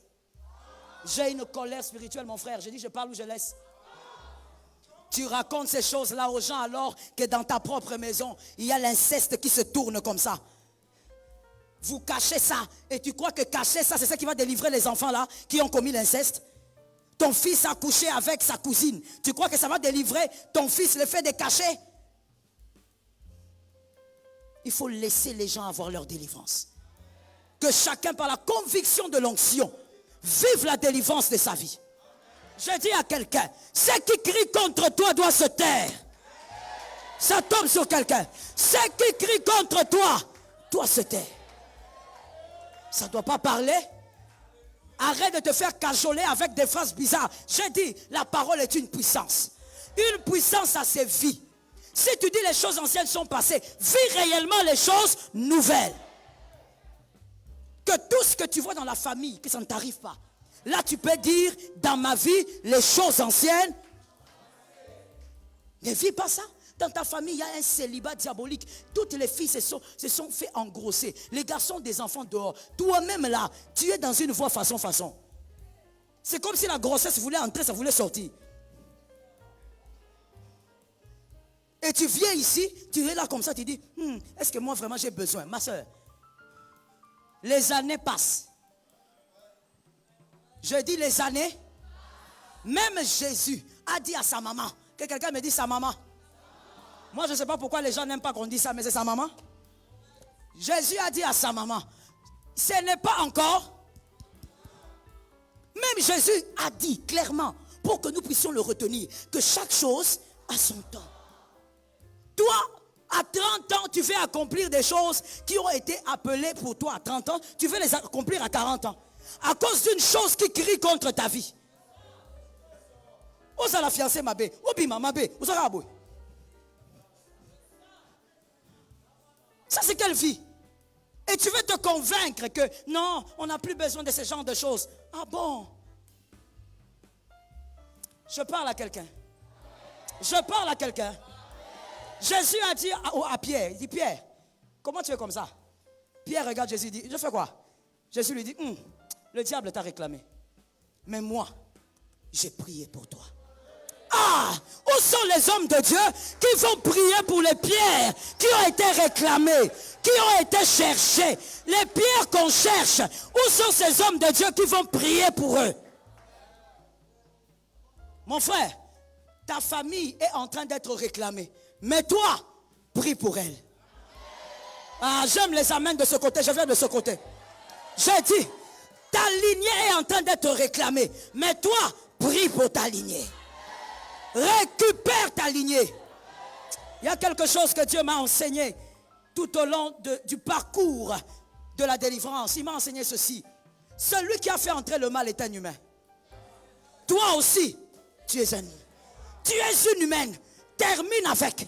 J'ai une colère spirituelle, mon frère. Je dis je parle ou je laisse? Tu racontes ces choses-là aux gens alors que dans ta propre maison, il y a l'inceste qui se tourne comme ça. Vous cachez ça. Et tu crois que cacher ça, c'est ça qui va délivrer les enfants là qui ont commis l'inceste? Ton fils a couché avec sa cousine. Tu crois que ça va délivrer ton fils le fait de cacher? Il faut laisser les gens avoir leur délivrance. Que chacun par la conviction de l'onction vive la délivrance de sa vie. Je dis à quelqu'un, ceux qui crient contre toi doivent se taire. Ça tombe sur quelqu'un. Ceux qui crient contre toi doivent se taire. Ça ne doit pas parler. Arrête de te faire cajoler avec des phrases bizarres. J'ai dit, la parole est une puissance. Une puissance à ses vies. Si tu dis les choses anciennes sont passées, vis réellement les choses nouvelles. Que tout ce que tu vois dans la famille, que ça ne t'arrive pas. Là, tu peux dire, dans ma vie, les choses anciennes. Ne vis pas ça. Dans ta famille, il y a un célibat diabolique. Toutes les filles se sont fait engrosser. Les garçons, des enfants dehors. Toi-même là, tu es dans une voie façon. C'est comme si la grossesse voulait entrer, ça voulait sortir. Et tu viens ici, tu es là comme ça, tu dis, est-ce que moi vraiment j'ai besoin? Ma soeur, les années passent. Je dis les années. Même Jésus a dit à sa maman, que quelqu'un me dit sa maman. Moi, je ne sais pas pourquoi les gens n'aiment pas qu'on dise ça, mais c'est sa maman. Jésus a dit à sa maman, ce n'est pas encore. Même Jésus a dit clairement, pour que nous puissions le retenir, que chaque chose a son temps. Toi, à 30 ans, tu veux accomplir des choses qui ont été appelées pour toi à 30 ans, tu veux les accomplir à 40 ans. À cause d'une chose qui crie contre ta vie. Où ça la fiancée ma bé? Où bima ma bé? Où ça la aboué? Ça, c'est quelle vie? Et tu veux te convaincre que non, on n'a plus besoin de ce genre de choses. Ah bon? Je parle à quelqu'un. Je parle à quelqu'un. Jésus a dit à Pierre, il dit Pierre, comment tu es comme ça? Pierre regarde Jésus et dit, je fais quoi? Jésus lui dit, le diable t'a réclamé. Mais moi, j'ai prié pour toi. Ah, où sont les hommes de Dieu qui vont prier pour les pierres qui ont été réclamées, qui ont été cherchées? Les pierres qu'on cherche, où sont ces hommes de Dieu qui vont prier pour eux? Mon frère, ta famille est en train d'être réclamée. Mais toi, prie pour elle. Ah, j'aime les amens de ce côté, je viens de ce côté. J'ai dit, ta lignée est en train d'être réclamée. Mais toi, prie pour ta lignée. Récupère ta lignée. Il y a quelque chose que Dieu m'a enseigné tout au long du parcours de la délivrance. Il m'a enseigné ceci. Celui qui a fait entrer le mal est un humain. Toi aussi, tu es un. Tu es une humaine. Termine avec.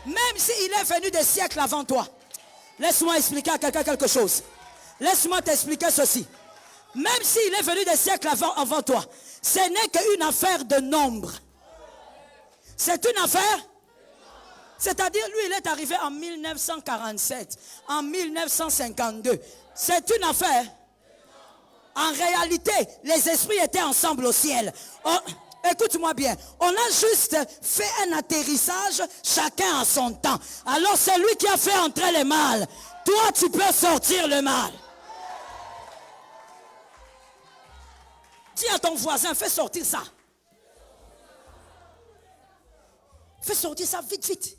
Même s'il est venu des siècles avant toi. Laisse-moi expliquer à quelqu'un quelque chose. Laisse-moi t'expliquer ceci. Même s'il est venu des siècles avant toi, ce n'est qu'une affaire de nombre. C'est une affaire. C'est-à-dire, lui, il est arrivé en 1947, en 1952. C'est une affaire. En réalité, les esprits étaient ensemble au ciel. Écoute-moi bien, on a juste fait un atterrissage, chacun à son temps. Alors c'est lui qui a fait entrer le mal. Toi, tu peux sortir le mal. Dis à ton voisin, fais sortir ça. Fais sortir ça vite, vite.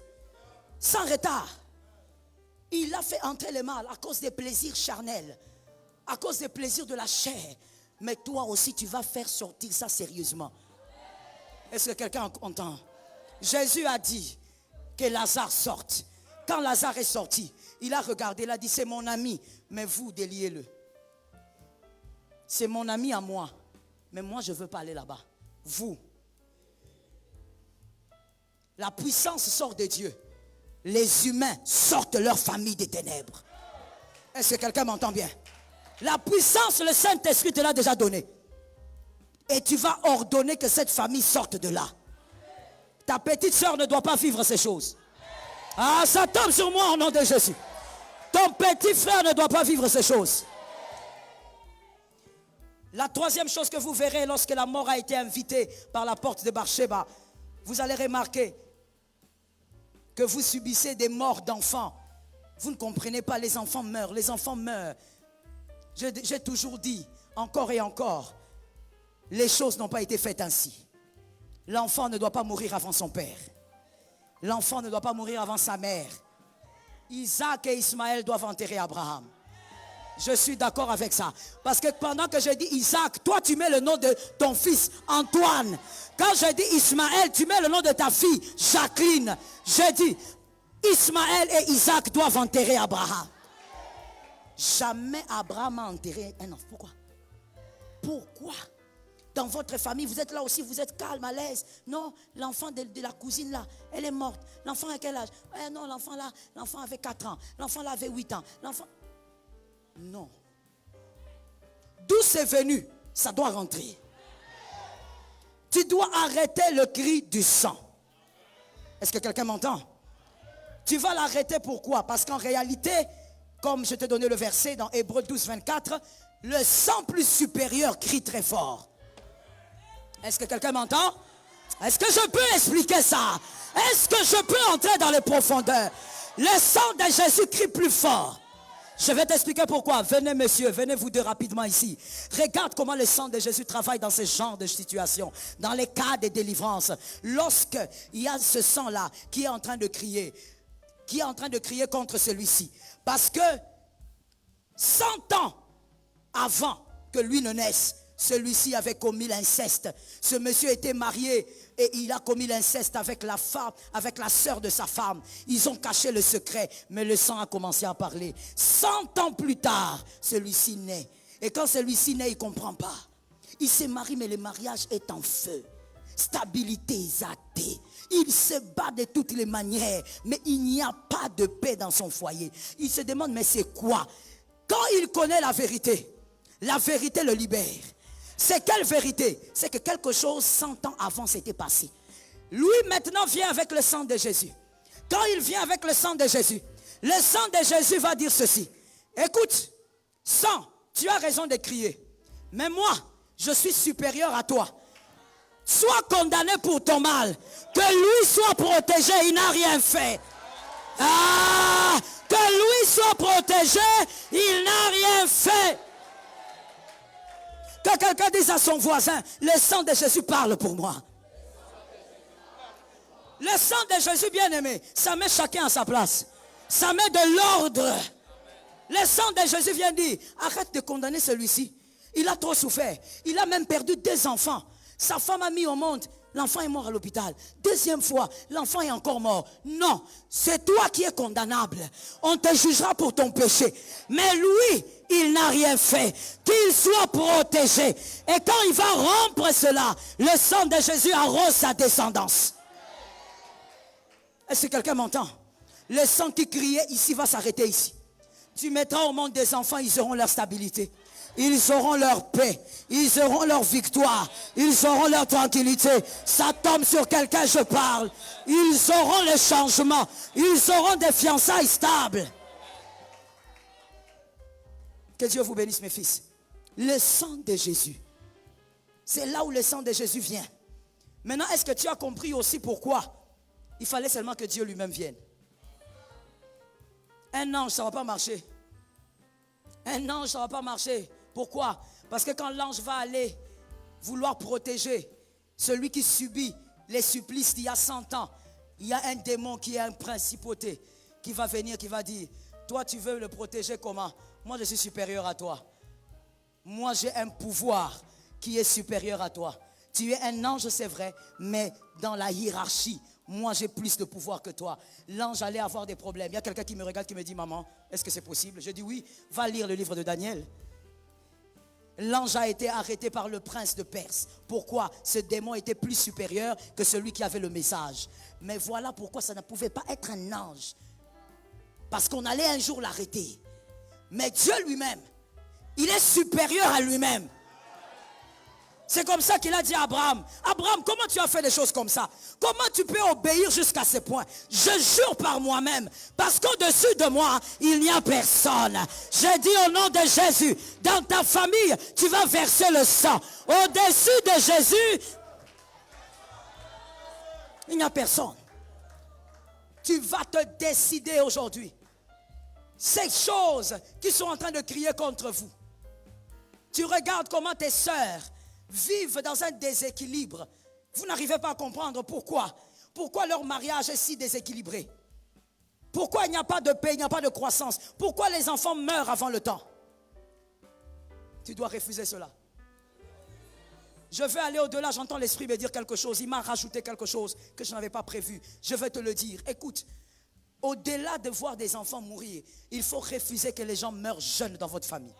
Sans retard. Il a fait entrer le mal à cause des plaisirs charnels. À cause des plaisirs de la chair. Mais toi aussi, tu vas faire sortir ça sérieusement. Est-ce que quelqu'un entend? Jésus a dit que Lazare sorte. Quand Lazare est sorti, il a regardé, il a dit, c'est mon ami, mais vous, déliez-le. C'est mon ami à moi, mais moi, je ne veux pas aller là-bas. Vous. La puissance sort de Dieu. Les humains sortent leur famille des ténèbres. Est-ce que quelqu'un m'entend bien? La puissance, le Saint-Esprit te l'a déjà donnée. Et tu vas ordonner que cette famille sorte de là. Ta petite soeur ne doit pas vivre ces choses. Ah, ça tombe sur moi au nom de Jésus. Ton petit frère ne doit pas vivre ces choses. La troisième chose que vous verrez lorsque la mort a été invitée par la porte de Barsheba, vous allez remarquer que vous subissez des morts d'enfants. Vous ne comprenez pas, les enfants meurent, les enfants meurent. J'ai toujours dit, encore et encore, les choses n'ont pas été faites ainsi. L'enfant ne doit pas mourir avant son père. L'enfant ne doit pas mourir avant sa mère. Isaac et Ismaël doivent enterrer Abraham. Je suis d'accord avec ça. Parce que pendant que je dis Isaac, toi tu mets le nom de ton fils Antoine. Quand je dis Ismaël, tu mets le nom de ta fille Jacqueline. Je dis Ismaël et Isaac doivent enterrer Abraham. Jamais Abraham a enterré un enfant. Pourquoi? Pourquoi? Dans votre famille, vous êtes là aussi, vous êtes calme, à l'aise. Non, l'enfant de la cousine là, elle est morte. L'enfant à quel âge? Non, l'enfant là, l'enfant avait 4 ans. L'enfant là avait 8 ans. L'enfant... Non. D'où c'est venu, ça doit rentrer. Tu dois arrêter le cri du sang. Est-ce que quelqu'un m'entend? Tu vas l'arrêter pourquoi? Parce qu'en réalité, comme je t'ai donné le verset dans Hébreux 12, 24, le sang plus supérieur crie très fort. Est-ce que quelqu'un m'entend? Est-ce que je peux expliquer ça? Est-ce que je peux entrer dans les profondeurs? Le sang de Jésus crie plus fort. Je vais t'expliquer pourquoi. Venez messieurs, venez vous deux rapidement ici. Regarde comment le sang de Jésus travaille dans ce genre de situation. Dans les cas de délivrance. Lorsqu'il y a ce sang-là qui est en train de crier. Qui est en train de crier contre celui-ci. Parce que 100 ans avant que lui ne naisse, celui-ci avait commis l'inceste. Ce monsieur était marié et il a commis l'inceste avec la femme, avec la sœur de sa femme. Ils ont caché le secret, mais le sang a commencé à parler. 100 ans plus tard, celui-ci naît. Et quand celui-ci naît, il ne comprend pas. Il se marie, mais le mariage est en feu. Stabilité zatée. Il se bat de toutes les manières, mais il n'y a pas de paix dans son foyer. Il se demande, mais c'est quoi? Quand il connaît la vérité le libère. C'est quelle vérité? C'est que quelque chose 100 ans avant s'était passé. Lui maintenant vient avec le sang de Jésus. Quand il vient avec le sang de Jésus, le sang de Jésus va dire ceci. Écoute, sang, tu as raison de crier. Mais moi, je suis supérieur à toi. soit condamné pour ton mal, que lui soit protégé, il n'a rien fait. Ah, que lui soit protégé, il n'a rien fait. Que quelqu'un dise à son voisin, le sang de Jésus parle pour moi. Le sang de Jésus bien-aimé, ça met chacun à sa place. Ça met de l'ordre. Le sang de Jésus vient dire, arrête de condamner celui-ci. Il a trop souffert. Il a même perdu 2 enfants. Sa femme a mis au monde. L'enfant est mort à l'hôpital. 2e fois, l'enfant est encore mort. Non, c'est toi qui es condamnable. On te jugera pour ton péché. Mais lui, il n'a rien fait. Qu'il soit protégé. Et quand il va rompre cela, le sang de Jésus arrose sa descendance. Est-ce que quelqu'un m'entend? Le sang qui criait ici va s'arrêter ici. Tu mettras au monde des enfants, ils auront leur stabilité. Ils auront leur paix, ils auront leur victoire, ils auront leur tranquillité. Ça tombe sur quelqu'un, je parle. Ils auront le changement, ils auront des fiançailles stables. Que Dieu vous bénisse, mes fils. Le sang de Jésus, c'est là où le sang de Jésus vient. Maintenant, est-ce que tu as compris aussi pourquoi il fallait seulement que Dieu lui-même vienne? Un ange, ça ne va pas marcher. Un ange, ça ne va pas marcher. Pourquoi? Parce que quand l'ange va aller vouloir protéger celui qui subit les supplices d'il y a 100 ans, il y a un démon qui est un principauté qui va venir, qui va dire, toi tu veux le protéger comment? Moi je suis supérieur à toi. Moi j'ai un pouvoir qui est supérieur à toi. Tu es un ange, c'est vrai, mais dans la hiérarchie, moi j'ai plus de pouvoir que toi. L'ange allait avoir des problèmes. Il y a quelqu'un qui me regarde qui me dit, maman, est-ce que c'est possible? Je dis oui, va lire le livre de Daniel. L'ange a été arrêté par le prince de Perse. Pourquoi? Ce démon était plus supérieur que celui qui avait le message. Mais voilà pourquoi ça ne pouvait pas être un ange. Parce qu'on allait un jour l'arrêter. Mais Dieu lui-même, il est supérieur à lui-même. C'est comme ça qu'il a dit à Abraham, Abraham, comment tu as fait des choses comme ça? Comment tu peux obéir jusqu'à ce point? Je jure par moi-même, parce qu'au-dessus de moi, il n'y a personne. J'ai dit au nom de Jésus, dans ta famille, tu vas verser le sang. Au-dessus de Jésus, il n'y a personne. Tu vas te décider aujourd'hui. Ces choses qui sont en train de crier contre vous. Tu regardes comment tes sœurs vivent dans un déséquilibre. Vous n'arrivez pas à comprendre pourquoi. Pourquoi leur mariage est si déséquilibré? Pourquoi il n'y a pas de paix, il n'y a pas de croissance? Pourquoi les enfants meurent avant le temps? Tu dois refuser cela. Je veux aller au-delà, j'entends l'Esprit me dire quelque chose. Il m'a rajouté quelque chose que je n'avais pas prévu. Je vais te le dire. Écoute, au-delà de voir des enfants mourir, il faut refuser que les gens meurent jeunes dans votre famille.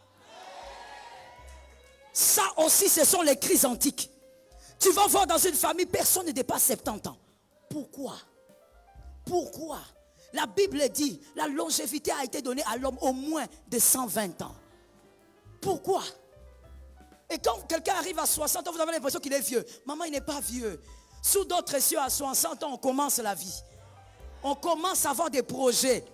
Ça aussi, ce sont les crises antiques. Tu vas voir dans une famille, personne ne dépasse 70 ans. Pourquoi? Pourquoi? La Bible dit, la longévité a été donnée à l'homme au moins de 120 ans. Pourquoi? Et quand quelqu'un arrive à 60 ans, vous avez l'impression qu'il est vieux. Maman, il n'est pas vieux. Sous d'autres cieux, à 60 ans, on commence la vie. On commence à avoir des projets.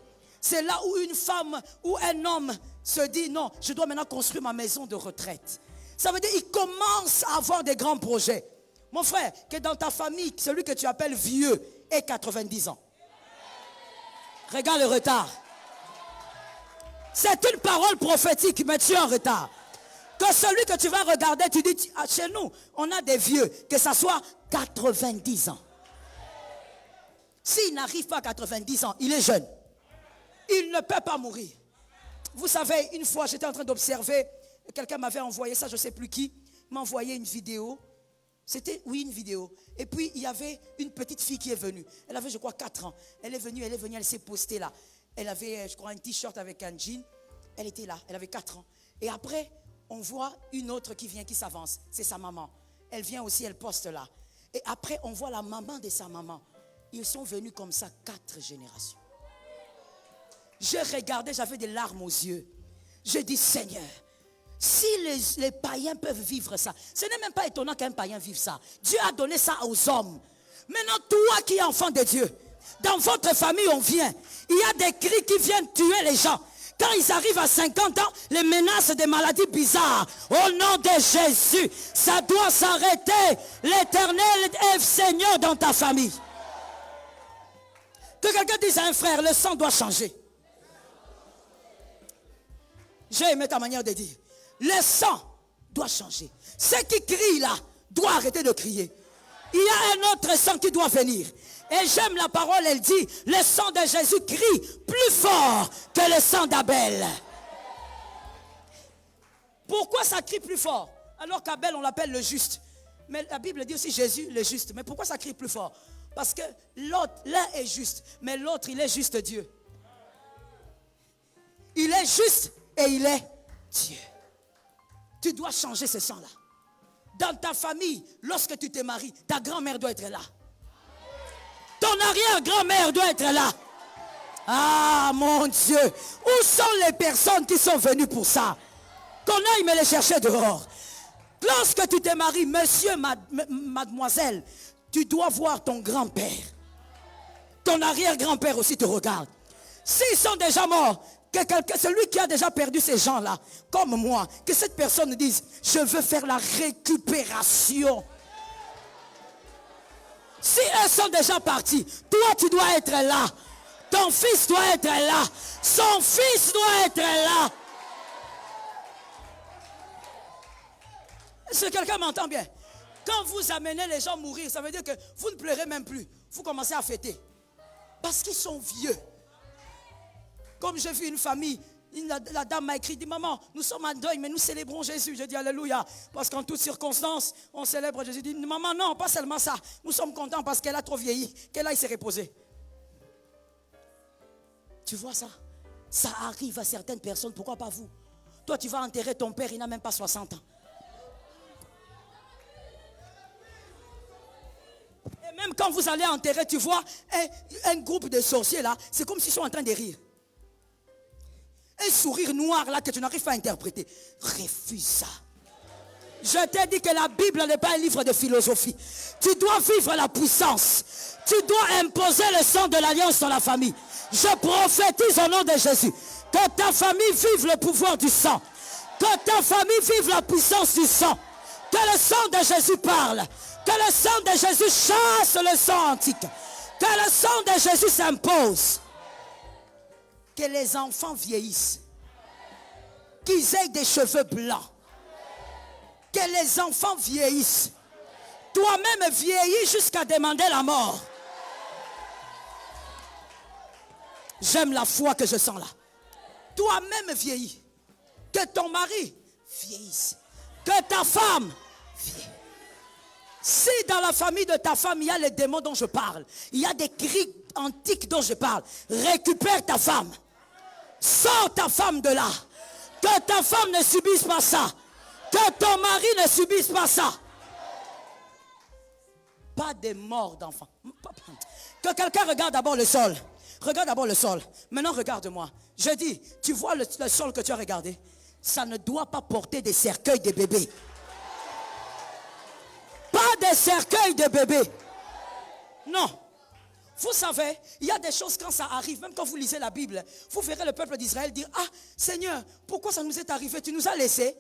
C'est là où une femme ou un homme se dit, non, je dois maintenant construire ma maison de retraite. Ça veut dire qu'il commence à avoir des grands projets. Mon frère, que dans ta famille, celui que tu appelles vieux ait 90 ans. Regarde le retard. C'est une parole prophétique, mais tu es en retard. Que celui que tu vas regarder, tu dis, ah, chez nous, on a des vieux, que ça soit 90 ans. S'il n'arrive pas à 90 ans, il est jeune. Il ne peut pas mourir. Vous savez, une fois, j'étais en train d'observer, quelqu'un m'avait envoyé ça, je ne sais plus qui, m'a envoyé une vidéo. C'était, oui, une vidéo. Et puis, il y avait une petite fille qui est venue. Elle avait, je crois, 4 ans. Elle est venue, elle s'est postée là. Elle avait, je crois, un t-shirt avec un jean. Elle était là, elle avait 4 ans. Et après, on voit une autre qui vient, qui s'avance. C'est sa maman. Elle vient aussi, elle poste là. Et après, on voit la maman de sa maman. Ils sont venus comme ça, 4 générations. Je regardais, j'avais des larmes aux yeux. Je dis, Seigneur, si les païens peuvent vivre ça, ce n'est même pas étonnant qu'un païen vive ça. Dieu a donné ça aux hommes. Maintenant, toi qui es enfant de Dieu, dans votre famille, on vient. Il y a des cris qui viennent tuer les gens. Quand ils arrivent à 50 ans, les menaces des maladies bizarres, au nom de Jésus, ça doit s'arrêter. L'Éternel est Seigneur dans ta famille. Que quelqu'un dise à un frère, le sang doit changer. J'ai aimé ta manière de dire. Le sang doit changer. Ceux qui crient là doivent arrêter de crier. Il y a un autre sang qui doit venir. Et j'aime la parole, elle dit, le sang de Jésus crie plus fort que le sang d'Abel. Pourquoi ça crie plus fort? Alors qu'Abel, on l'appelle le juste. Mais la Bible dit aussi Jésus, le juste. Mais pourquoi ça crie plus fort? Parce que l'autre, l'un est juste, mais l'autre, il est juste Dieu. Il est juste et il est Dieu. Tu dois changer ce sang-là. Dans ta famille, lorsque tu te maries, ta grand-mère doit être là. Ton arrière-grand-mère doit être là. Ah mon Dieu, où sont les personnes qui sont venues pour ça? Qu'on aille me les chercher dehors. Lorsque tu te maries, monsieur, mademoiselle, tu dois voir ton grand-père. Ton arrière-grand-père aussi te regarde. S'ils sont déjà morts, que celui qui a déjà perdu ces gens-là, comme moi, que cette personne dise, je veux faire la récupération. Si elles sont déjà parties, toi tu dois être là. Ton fils doit être là. Son fils doit être là. Est-ce que quelqu'un m'entend bien? Quand vous amenez les gens à mourir, ça veut dire que vous ne pleurez même plus. Vous commencez à fêter. Parce qu'ils sont vieux. Comme j'ai vu une famille, la dame m'a écrit, dit, maman, nous sommes en deuil, mais nous célébrons Jésus. Je dis, alléluia. Parce qu'en toutes circonstances, on célèbre Jésus. Je dis, maman, non, pas seulement ça. Nous sommes contents parce qu'elle a trop vieilli, qu'elle aille se reposer. Tu vois ça? Ça arrive à certaines personnes, pourquoi pas vous? Toi, tu vas enterrer ton père, il n'a même pas 60 ans. Et même quand vous allez enterrer, tu vois, un groupe de sorciers là, c'est comme s'ils sont en train de rire. Un sourire noir là que tu n'arrives pas à interpréter. Refuse ça. Je t'ai dit que la Bible n'est pas un livre de philosophie. Tu dois vivre la puissance. Tu dois imposer le sang de l'alliance dans la famille. Je prophétise au nom de Jésus. Que ta famille vive le pouvoir du sang. Que ta famille vive la puissance du sang. Que le sang de Jésus parle. Que le sang de Jésus chasse le sang antique. Que le sang de Jésus s'impose. Que les enfants vieillissent. Qu'ils aient des cheveux blancs. Que les enfants vieillissent. Toi-même vieillis jusqu'à demander la mort. J'aime la foi que je sens là. Toi-même vieillis. Que ton mari vieillisse. Que ta femme vieillisse. Si dans la famille de ta femme, il y a les démons dont je parle, il y a des cris antiques dont je parle, récupère ta femme. Sors ta femme de là. Que ta femme ne subisse pas ça. Que ton mari ne subisse pas ça. Pas de mort d'enfants. Que quelqu'un regarde d'abord le sol. Regarde d'abord le sol. Maintenant regarde-moi. Je dis, tu vois le sol que tu as regardé? Ça ne doit pas porter des cercueils de bébés. Pas des cercueils de bébés. Non. Vous savez, il y a des choses quand ça arrive, même quand vous lisez la Bible, vous verrez le peuple d'Israël dire, ah Seigneur, pourquoi ça nous est arrivé? Tu nous as laissés.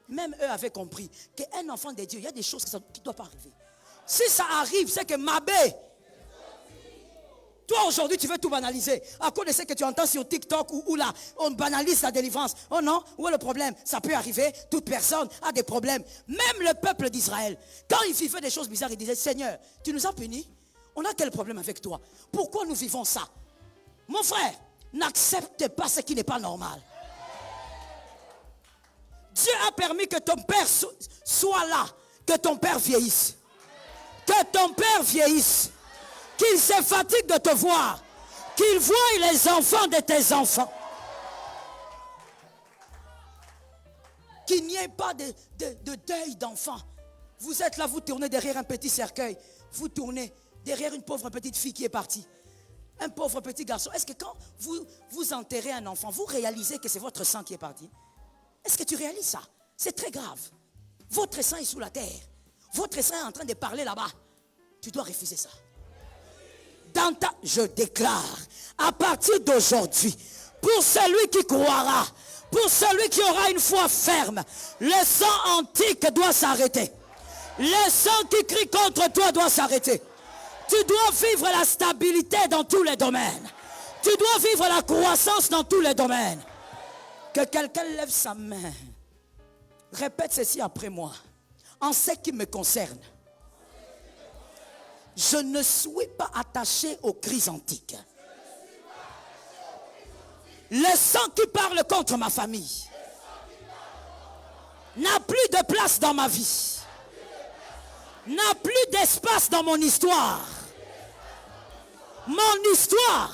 Même eux avaient compris qu'un enfant de Dieu, il y a des choses qui ne doivent pas arriver. Si ça arrive, c'est que Mabé, toi aujourd'hui tu veux tout banaliser. À cause de ce que tu entends sur TikTok ou là, on banalise la délivrance. Oh non, où est le problème? Ça peut arriver, toute personne a des problèmes. Même le peuple d'Israël, quand il vivait des choses bizarres, il disait, Seigneur, tu nous as punis. On a quel problème avec toi? Pourquoi nous vivons ça? Mon frère, n'accepte pas ce qui n'est pas normal. Dieu a permis que ton père soit là, que ton père vieillisse. Que ton père vieillisse. Qu'il se fatigue de te voir. Qu'il voie les enfants de tes enfants. Qu'il n'y ait pas de deuil d'enfants. Vous êtes là, vous tournez derrière un petit cercueil. Vous tournez derrière une pauvre petite fille qui est partie. Un pauvre petit garçon. Est-ce que quand vous enterrez un enfant, vous réalisez que c'est votre sang qui est parti? Est-ce que tu réalises ça? C'est très grave. Votre sang est sous la terre. Votre sang est en train de parler là-bas. Tu dois refuser ça. Je déclare, à partir d'aujourd'hui, pour celui qui croira, pour celui qui aura une foi ferme. Le sang antique doit s'arrêter. Le sang qui crie contre toi doit s'arrêter. Tu dois vivre la stabilité dans tous les domaines. Tu dois vivre la croissance dans tous les domaines. Que quelqu'un lève sa main. Répète ceci après moi. En ce qui me concerne, je ne suis pas attaché aux crises antiques. Le sang qui parle contre ma famille n'a plus de place dans ma vie. N'a plus d'espace dans mon histoire. Mon histoire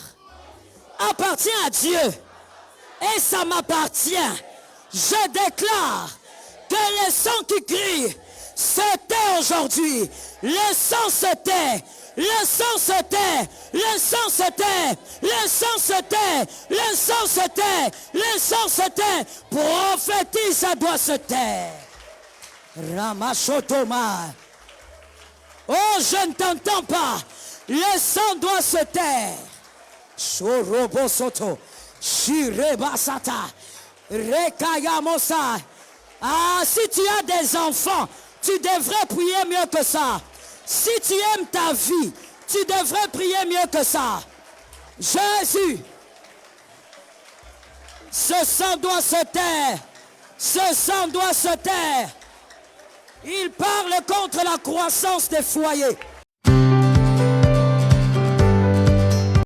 appartient à Dieu et ça m'appartient. Je déclare que le sang qui crie se tait aujourd'hui. Le sang se tait. Le sang se tait. Le sang se tait. Le sang se tait. Le sang se tait. Le sang se tait. Prophétise, ça doit se taire. Ramachotoma. Oh, je ne t'entends pas. Le sang doit se taire. Chorobosoto. Shirebasata. Rekayamosa. Ah, si tu as des enfants, tu devrais prier mieux que ça. Si tu aimes ta vie, tu devrais prier mieux que ça. Jésus. Ce sang doit se taire. Ce sang doit se taire. Il parle contre la croissance des foyers.